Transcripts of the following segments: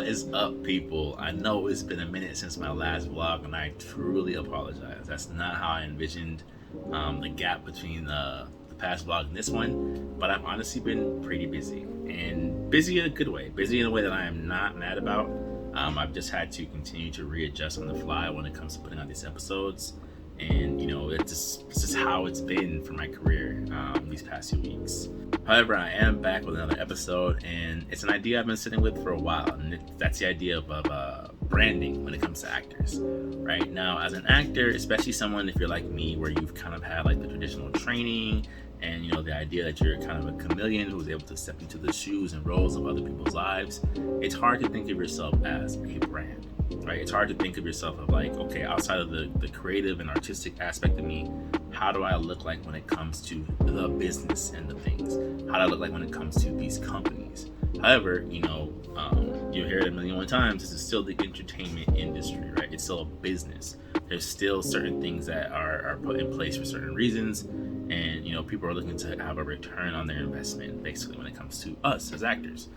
What is up, people? I know it's been a minute since my last vlog, and I truly apologize. That's not how I envisioned the gap between the past vlog and this one, but I've honestly been pretty busy, and busy in a good way. Busy in a way that I am not mad about. I've just had to continue to readjust on the fly when it comes to putting out these episodes, and it's just how it's been for my career these past few weeks. However, I am back with another episode, and it's an idea I've been sitting with for a while, and that's the idea of branding when it comes to actors. Right now, as an actor, especially someone, if you're like me, where you've kind of had like the traditional training and the idea that you're kind of a chameleon who's able to step into the shoes and roles of other people's lives, it's hard to think of yourself as a brand, right? It's hard to think of yourself of like, okay, outside of the creative and artistic aspect of me, how do I look like when it comes to the business and the things? How do I look like when it comes to these companies? However, you'll hear it a million times, this is still the entertainment industry, right? It's still a business. There's still certain things that are put in place for certain reasons, and people are looking to have a return on their investment, basically, when it comes to us as actors.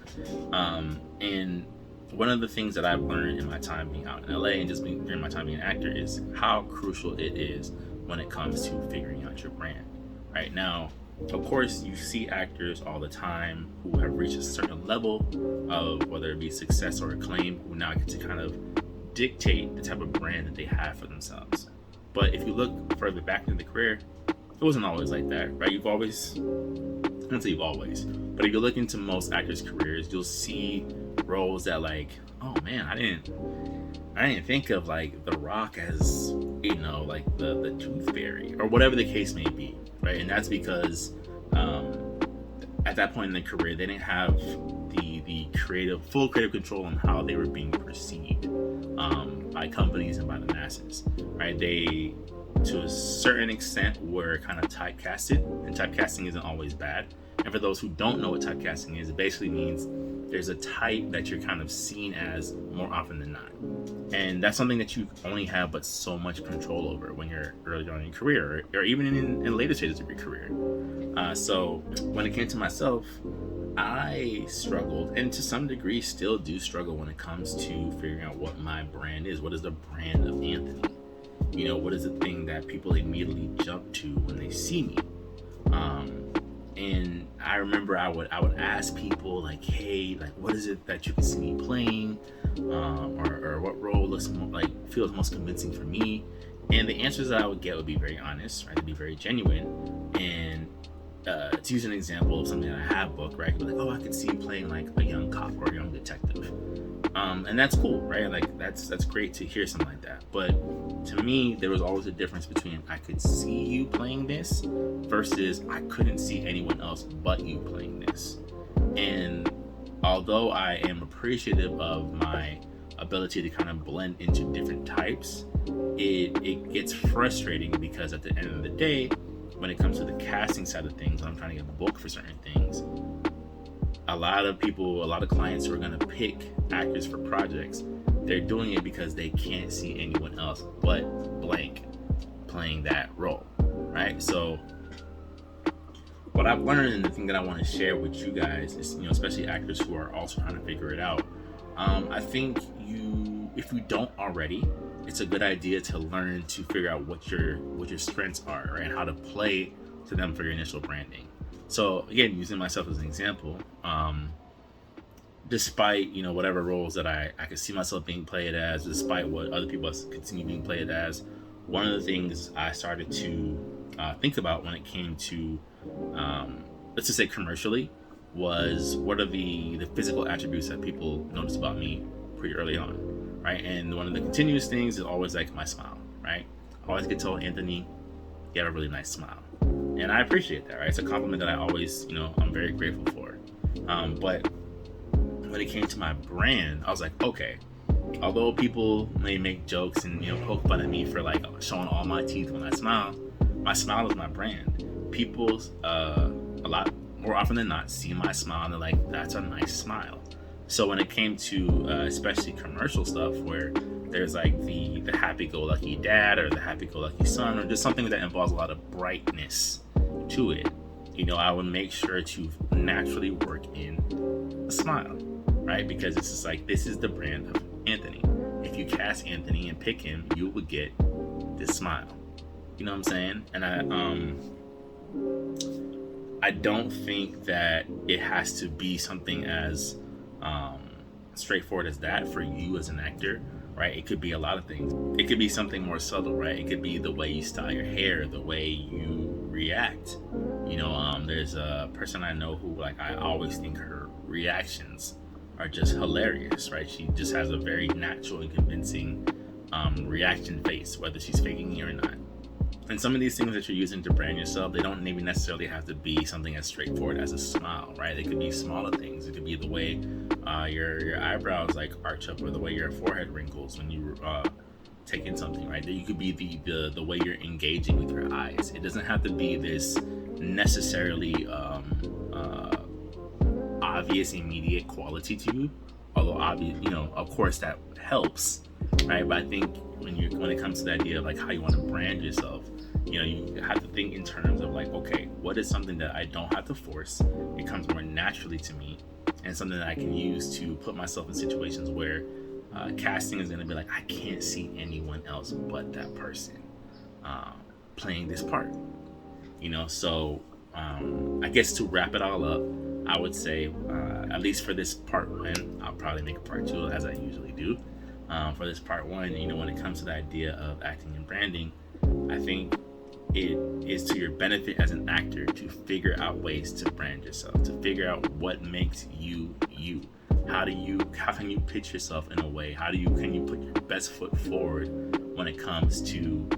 And one of the things that I've learned in my time being out in LA and just during my time being an actor is how crucial it is when it comes to figuring out your brand. Right now, of course, you see actors all the time who have reached a certain level of whether it be success or acclaim, who now get to kind of dictate the type of brand that they have for themselves. But if you look further back in the career, it wasn't always like that, right? I won't say you've always, but if you look into most actors' careers, you'll see roles that like, oh man, I didn't think of like The Rock as like the Tooth Fairy or whatever the case may be, right? And that's because at that point in their career, they didn't have the full creative control on how they were being perceived by companies and by the masses, right? They, to a certain extent, were kind of typecasted, and typecasting isn't always bad. And for those who don't know what typecasting is, it basically means there's a type that you're kind of seen as more often than not. And that's something that you only have but so much control over when you're early on in your career, or even in later stages of your career. So when it came to myself, I struggled, and to some degree still do struggle when it comes to figuring out what my brand is. What is the brand of Anthony? What is the thing that people immediately jump to when they see me? And I remember I would ask people like, hey, like, what is it that you can see me playing? Or what role feels most convincing for me? And the answers that I would get would be very honest, right? They'd be very genuine. And to use an example of something that I have booked, right? Like, oh, I could see you playing like a young cop or a young detective. And that's cool, right? Like that's great to hear something like that. But to me, there was always a difference between I could see you playing this versus I couldn't see anyone else but you playing this. And although I am appreciative of my ability to kind of blend into different types, it gets frustrating because at the end of the day, when it comes to the casting side of things, when I'm trying to get booked for certain things, a lot of clients who are going to pick actors for projects, they're doing it because they can't see anyone else but blank playing that role, right? So what I've learned, and the thing that I want to share with you guys is, especially actors who are also trying to figure it out, I think if you don't already, it's a good idea to learn to figure out what your strengths are, right? And how to play to them for your initial branding. So again, using myself as an example, despite whatever roles that I could see myself being played as, despite what other people could see me being played as, one of the things I started to think about when it came to let's just say commercially, was what are the physical attributes that people notice about me pretty early on, right? And one of the continuous things is always like my smile, right? I always get told, Anthony, you have a really nice smile. And I appreciate that, right? It's a compliment that I always, I'm very grateful for. But when it came to my brand, I was like, okay, although people may make jokes and, poke fun at me for like showing all my teeth when I smile, my smile is my brand. People, a lot more often than not, see my smile and they're like, that's a nice smile. So when it came to especially commercial stuff where there's like the happy-go-lucky dad or the happy-go-lucky son, or just something that involves a lot of brightness to it, I would make sure to naturally work in a smile. right? Because it's just like, this is the brand of Anthony. If you cast Anthony and pick him, you would get this smile. You know what I'm saying? And I don't think that it has to be something as straightforward as that for you as an actor, right? It could be a lot of things. It could be something more subtle, right? It could be the way you style your hair, the way you react. You know, there's a person I know who, like, I always think her reactions are just hilarious, right? She just has a very natural and convincing reaction face, whether she's faking it or not. And some of these things that you're using to brand yourself, they don't maybe necessarily have to be something as straightforward as a smile, right? It could be smaller things. It could be the way your eyebrows like arch up, or the way your forehead wrinkles when you take in something, right? You could be the way you're engaging with your eyes. It doesn't have to be this necessarily obvious immediate quality to you, although obvious, you know, of course that helps, right? But I think when it comes to the idea of like how you want to brand yourself, you know, you have to think in terms of like, okay, what is something that I don't have to force? It comes more naturally to me, and something that I can use to put myself in situations where casting is going to be like, I can't see anyone else but that person playing this part, you know. So I guess to wrap it all up, I would say, at least for this part one, I'll probably make a part two as I usually do. For this part one, you know, when it comes to the idea of acting and branding, I think it is to your benefit as an actor to figure out ways to brand yourself, to figure out what makes you you. How can you pitch yourself in a way? Can you put your best foot forward when it comes to,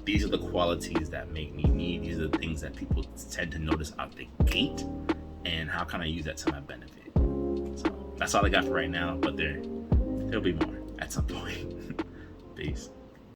these are the qualities that make me me, these are the things that people tend to notice out the gate, and how can I use that to my benefit? So that's all I got for right now, but there'll be more at some point. Peace.